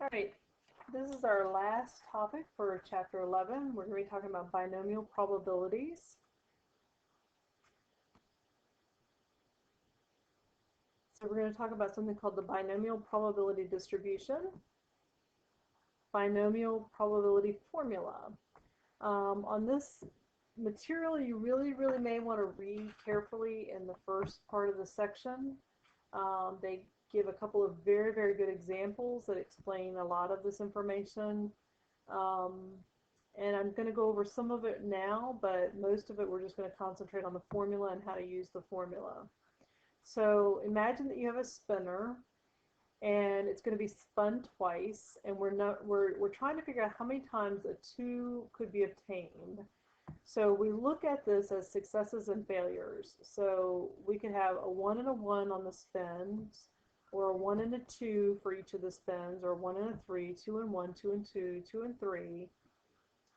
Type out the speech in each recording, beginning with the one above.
All right, this is our last topic for chapter 11. We're going to be talking about binomial probabilities. So we're going to talk about something called the binomial probability distribution, binomial probability formula. On this material, you really may want to read carefully in the first part of the section. They give a couple of very good examples that explain a lot of this information. And I'm going to go over some of it now, but most of it we're just going to concentrate on the formula and how to use the formula. So imagine that you have a spinner and it's going to be spun twice, and we're trying to figure out how many times a 2 could be obtained. So we look at this as successes and failures. So we could have a 1 and a 1 on the spins, or a 1 and a 2 for each of the spins, or 1 and a 3, 2 and 1, 2 and 2, 2 and 3,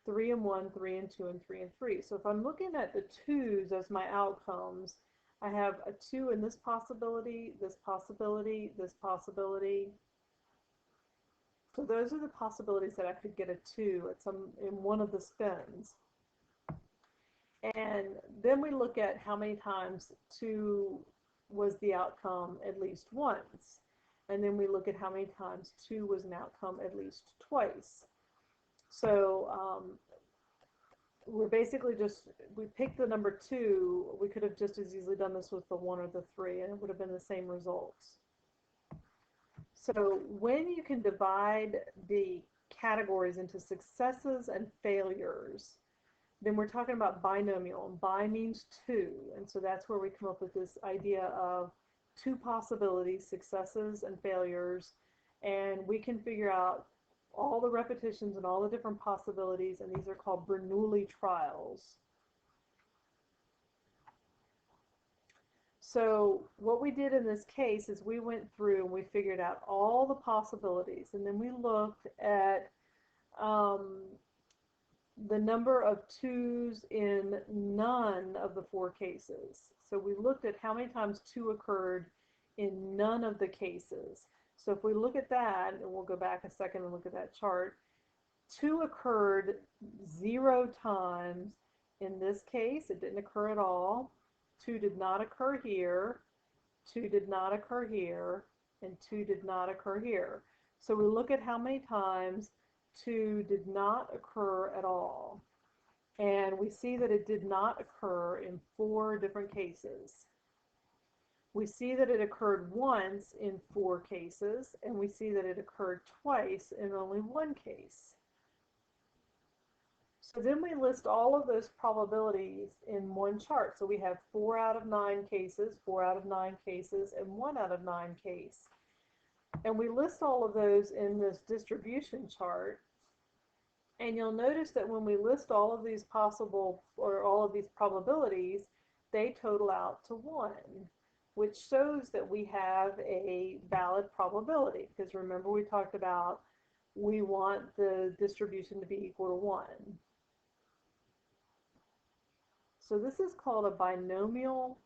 3 and 1, 3 and 2, and 3 and 3. So if I'm looking at the 2's as my outcomes, I have a 2 in this possibility, this possibility, this possibility. So those are the possibilities that I could get a 2 in one of the spins. And then we look at how many times 2 was the outcome at least once. And then we look at how many times 2 was an outcome at least twice. So we're basically we picked the number 2. We could have just as easily done this with the 1 or the 3, and it would have been the same results. So when you can divide the categories into successes and failures, then we're talking about binomial, and bi means 2, and so that's where we come up with this idea of 2 possibilities, successes and failures, and we can figure out all the repetitions and all the different possibilities, and these are called Bernoulli trials. So what we did in this case is we went through and we figured out all the possibilities, and then we looked at the number of 2's in none of the 4 cases. So we looked at how many times 2 occurred in none of the cases. So if we look at that, and we'll go back a second and look at that chart, 2 occurred 0 times in this case. It didn't occur at all. 2 did not occur here. 2 did not occur here. And 2 did not occur here. So we look at how many times 2 did not occur at all. And we see that it did not occur in 4 different cases. We see that it occurred once in 4 cases, and we see that it occurred twice in only 1 case. So then we list all of those probabilities in one chart. So we have 4 out of 9 cases, 4 out of 9 cases, and 1 out of 9 case. And we list all of those in this distribution chart. And you'll notice that when we list all of these possible, or all of these probabilities, they total out to 1, which shows that we have a valid probability. Because remember, we talked about we want the distribution to be equal to 1. So this is called a binomial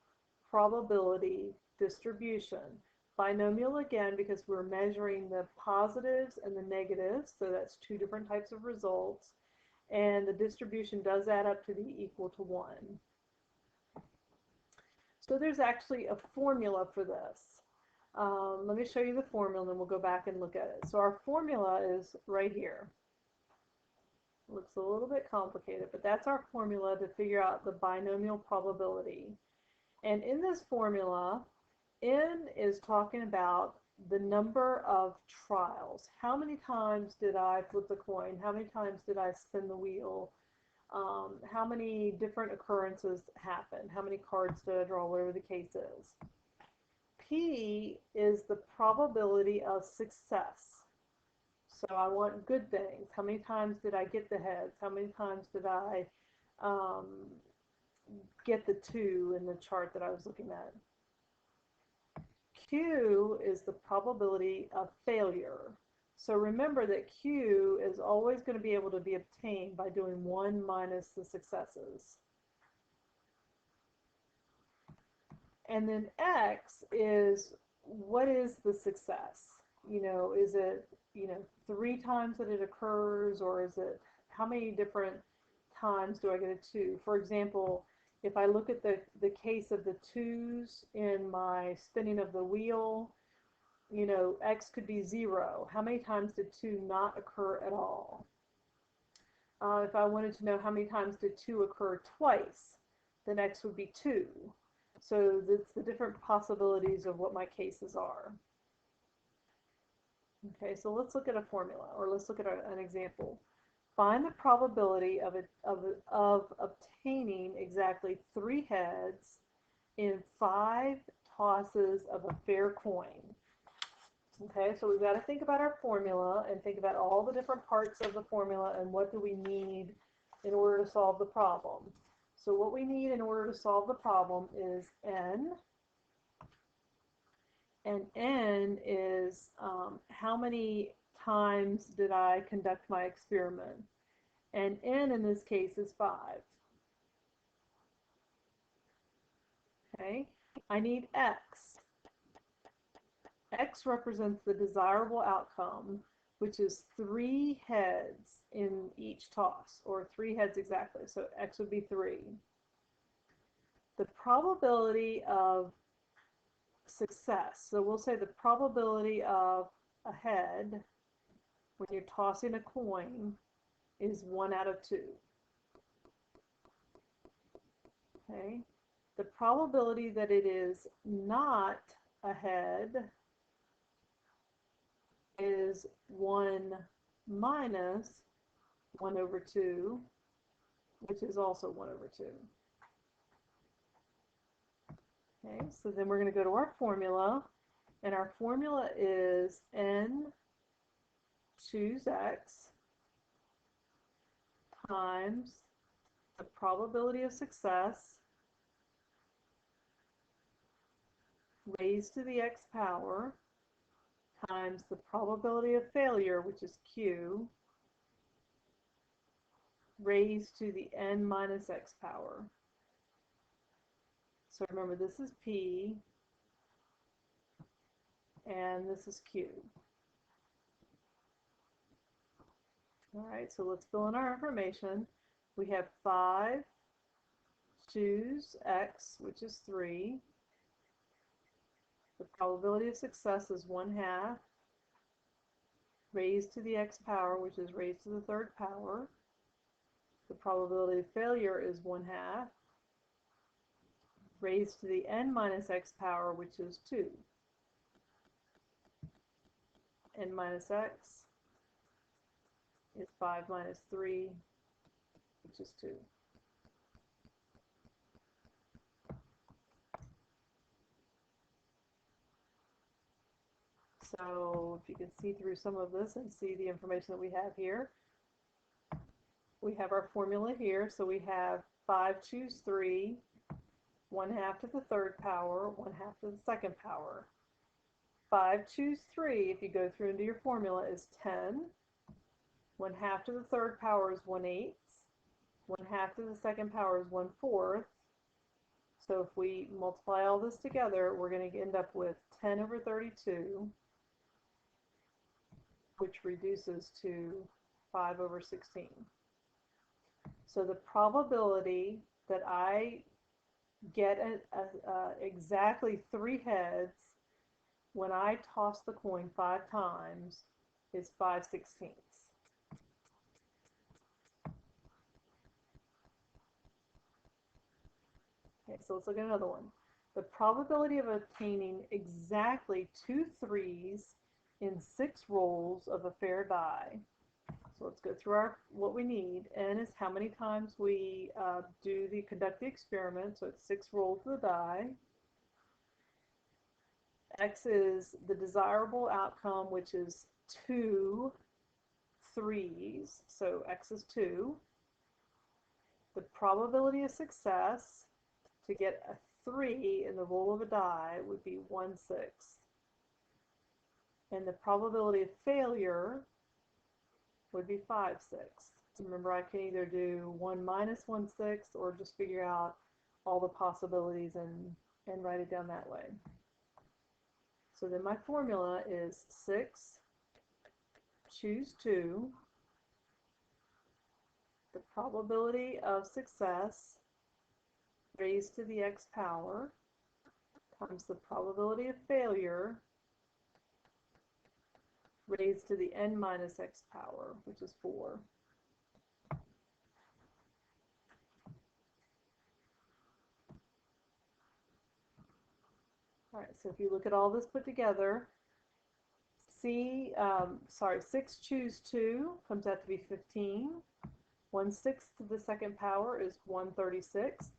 probability distribution. Binomial, again, because we're measuring the positives and the negatives, so that's 2 different types of results, and the distribution does add up to be equal to 1. So there's actually a formula for this. Let me show you the formula, and then we'll go back and look at it. So our formula is right here. It looks a little bit complicated, but that's our formula to figure out the binomial probability. And in this formula, N is talking about the number of trials. How many times did I flip the coin? How many times did I spin the wheel? How many different occurrences happened? How many cards did I draw? Whatever the case is. P is the probability of success. So I want good things. How many times did I get the heads? How many times did I get the 2 in the chart that I was looking at? Q is the probability of failure. So remember that Q is always going to be able to be obtained by doing 1 minus the successes. And then X is, what is the success? is it, 3 times that it occurs, or is it, how many different times do I get a 2? For example, if I look at the case of the 2's in my spinning of the wheel, x could be 0. How many times did 2 not occur at all? If I wanted to know how many times did 2 occur twice, then x would be 2. So that's the different possibilities of what my cases are. Okay, so let's look at a formula, or let's look at an example. Find the probability of obtaining exactly 3 heads in 5 tosses of a fair coin. Okay, so we've got to think about our formula and think about all the different parts of the formula and what do we need in order to solve the problem. So what we need in order to solve the problem is n, and n is how many times did I conduct my experiment, and n in this case is 5. Okay, I need x. X represents the desirable outcome, which is 3 heads in each toss, or 3 heads exactly, so x would be 3. The probability of success, so we'll say the probability of a head when you're tossing a coin is 1 out of 2. Okay, the probability that it is not a head is 1 minus 1 over 2, which is also 1 over 2. Okay, so then we're going to go to our formula, and our formula is n choose x times the probability of success raised to the x power times the probability of failure, which is q, raised to the n minus x power. So remember, this is p, and this is q. All right, so let's fill in our information. We have 5 choose x, which is 3. The probability of success is 1/2, raised to the x power, which is raised to the 3rd power. The probability of failure is 1/2, raised to the n minus x power, which is 2. N minus x is 5 minus 3, which is 2. So if you can see through some of this and see the information that we have here, we have our formula here. So we have 5 choose 3, 1/2 to the 3rd power, 1/2 to the 2nd power. 5 choose 3, if you go through into your formula, is 10. 1/2 to the 3rd power is 1/8. 1/2 to the 2nd power is 1/4. So if we multiply all this together, we're going to end up with 10 over 32, which reduces to 5 over 16. So the probability that I get exactly 3 heads when I toss the coin 5 times is 5/16. Okay, so let's look at another one. The probability of obtaining exactly 2 3s in 6 rolls of a fair die. So let's go through what we need. N is how many times we conduct the experiment, so it's 6 rolls of the die. X is the desirable outcome, which is 2 3s, so X is 2. The probability of success to get a 3 in the roll of a die would be 1/6. And the probability of failure would be 5/6. Remember, I can either do 1 minus 1/6 or just figure out all the possibilities and write it down that way. So then my formula is 6, choose 2, the probability of success raised to the x power times the probability of failure raised to the n minus x power, which is 4. All right, so if you look at all this put together, 6 choose 2 comes out to be 15. 1/6 to the second power is 1/36.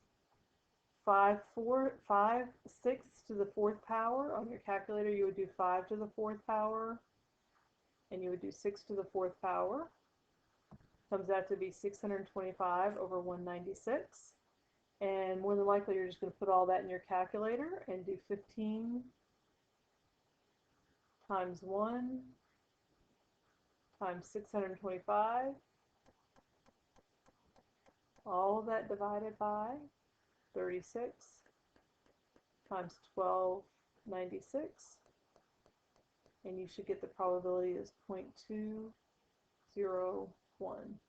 5/6 to the fourth power, on your calculator you would do 5 to the fourth power, and you would do 6 to the fourth power. Comes out to be 625 over 196. And more than likely you're just going to put all that in your calculator and do 15 times 1 times 625. All of that divided by 36 times 1296. And you should get the probability is 0.201.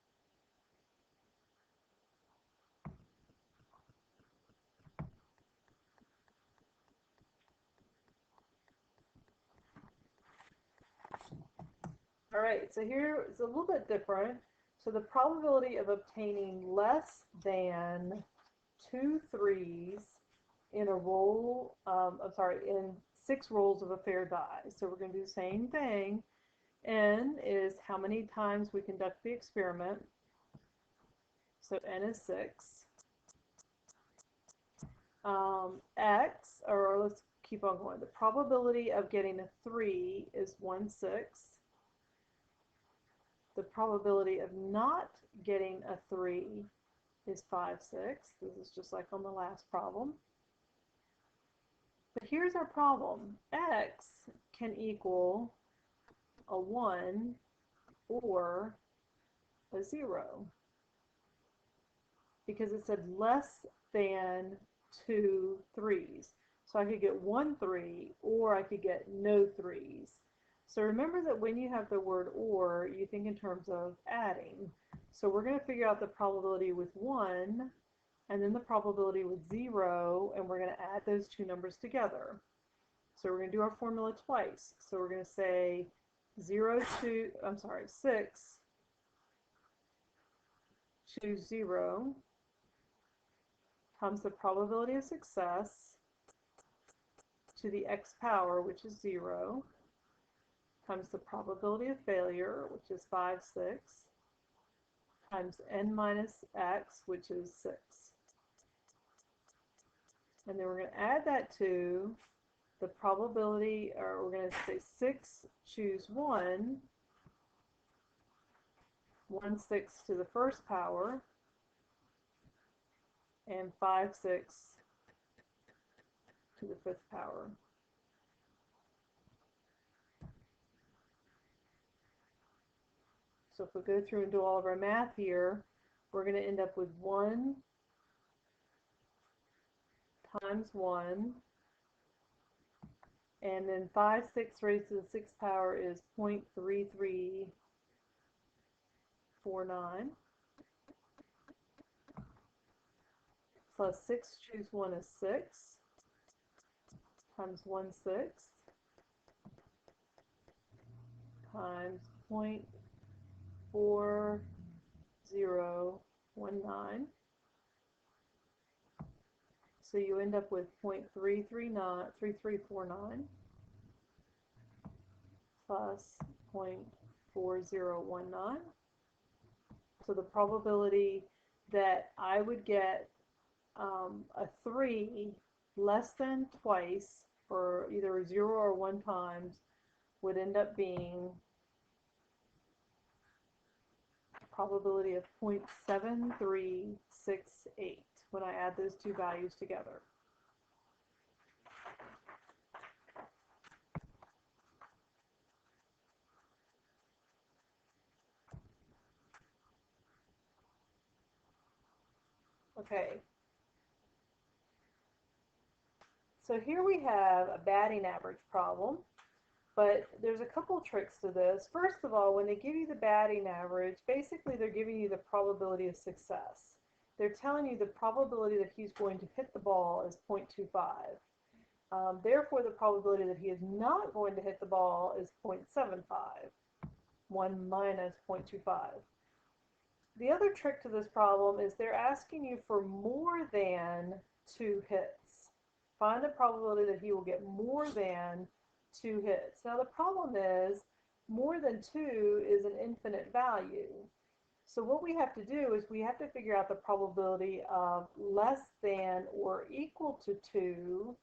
All right, so here it's a little bit different. So the probability of obtaining less than 2 3s in a roll, in 6 rolls of a fair die. So we're going to do the same thing. N is how many times we conduct the experiment. So N is 6. X, or let's keep on going. The probability of getting a 3 is 1/6. The probability of not getting a 3 is 5/6. This is just like on the last problem. But here's our problem. X can equal a 1 or a 0. Because it said less than 2 3s. So I could get 1 3 or I could get no 3s. So remember that when you have the word or, you think in terms of adding. So we're going to figure out the probability with 1 and then the probability with 0, and we're going to add those two numbers together. So we're going to do our formula twice. So we're going to say 6 choose 0 times the probability of success to the x power, which is 0, times the probability of failure, which is 5/6, times n minus x, which is 6. And then we're going to add that to the probability, or we're going to say 6 choose 1, 1/6 to the first power, and 5/6 to the fifth power. So if we go through and do all of our math here, we're going to end up with 1 times 1, and then 5/6 raised to the sixth power is 0.3349, plus 6 choose 1 is 6, times 1/6, times 0.4019. So you end up with 0.3349 plus 0.4019. So the probability that I would get a 3 less than twice, or either 0 or 1 times, would end up being a probability of 0.7368 when I add those two values together. Okay. So here we have a batting average problem, but there's a couple tricks to this. First of all, when they give you the batting average, basically they're giving you the probability of success. They're telling you the probability that he's going to hit the ball is 0.25. Therefore, the probability that he is not going to hit the ball is 0.75. 1 minus 0.25. The other trick to this problem is they're asking you for more than 2 hits. Find the probability that he will get more than 2 hits. Now the problem is more than 2 is an infinite value. So what we have to do is we have to figure out the probability of less than or equal to 2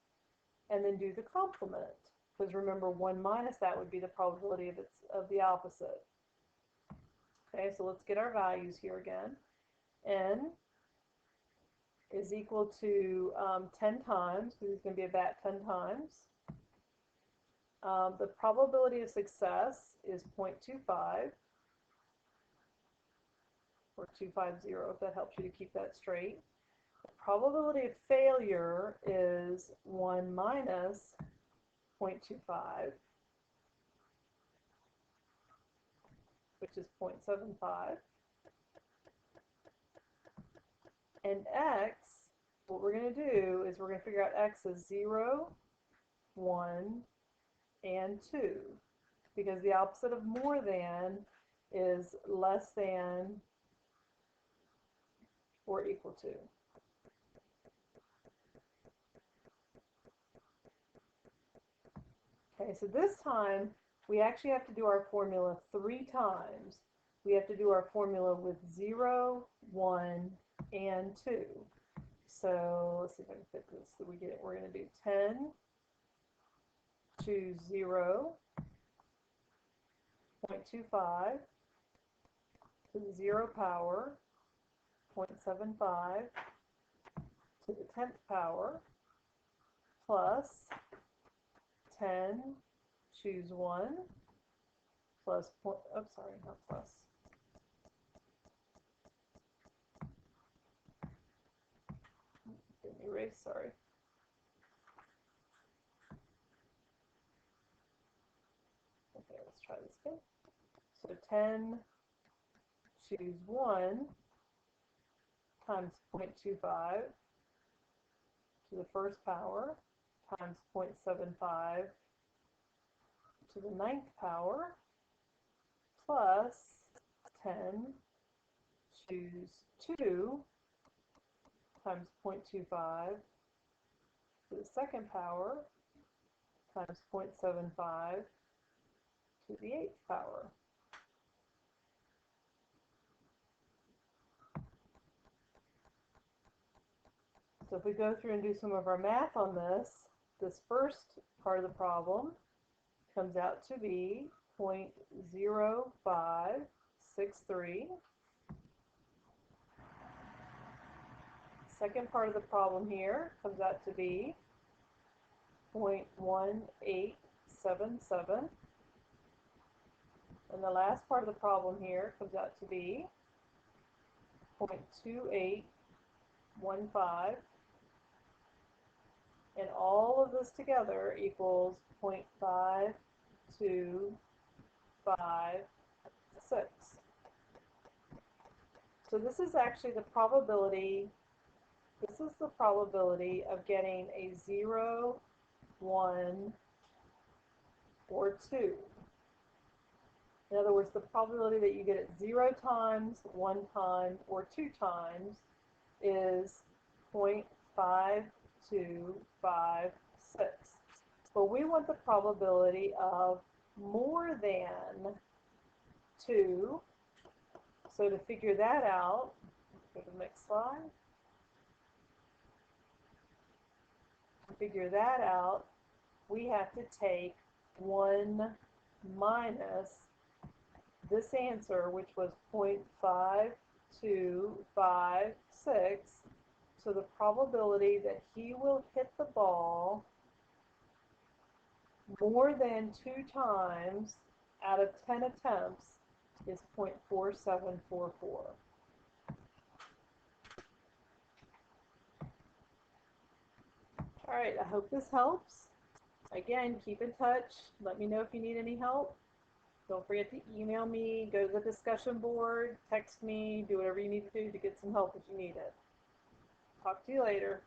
and then do the complement. Because remember, 1 minus that would be the probability of the opposite. Okay, so let's get our values here again. N is equal to 10 times, because he's going to be a bat 10 times. The probability of success is 0.25, or 250, if that helps you to keep that straight. The probability of failure is 1 minus 0.25, which is 0.75. And x, what we're going to do is we're going to figure out x is 0, 1, and 2, because the opposite of more than is less than or equal to. Okay, so this time we actually have to do our formula 3 times. We have to do our formula with 0, 1, and 2. So let's see if I can fit this. So we're going to do 10 to 0, 0.25 to the 0 power, 0.75 to the 10th power, plus 10, choose 1, plus, not plus. Didn't erase, sorry. Okay, let's try this again. So 10, choose 1, times 0.25 to the first power, times 0.75 to the 9th power, plus 10, choose 2, times 0.25 to the second power, times 0.75 to the 8th power. So if we go through and do some of our math on this, this first part of the problem comes out to be 0.0563. Second part of the problem here comes out to be 0.1877. And the last part of the problem here comes out to be 0.2815. And all of this together equals 0.5256. So this is actually the probability. This is the probability of getting a 0, 1, or 2. In other words, the probability that you get it 0 times, 1 time, or 2 times is 0.5256. But we want the probability of more than 2. So to figure that out, go to the next slide. To figure that out, we have to take 1 minus this answer, which was 0.5256. So the probability that he will hit the ball more than 2 times out of 10 attempts is 0.4744. All right, I hope this helps. Again, keep in touch. Let me know if you need any help. Don't forget to email me, go to the discussion board, text me, do whatever you need to do to get some help if you need it. Talk to you later.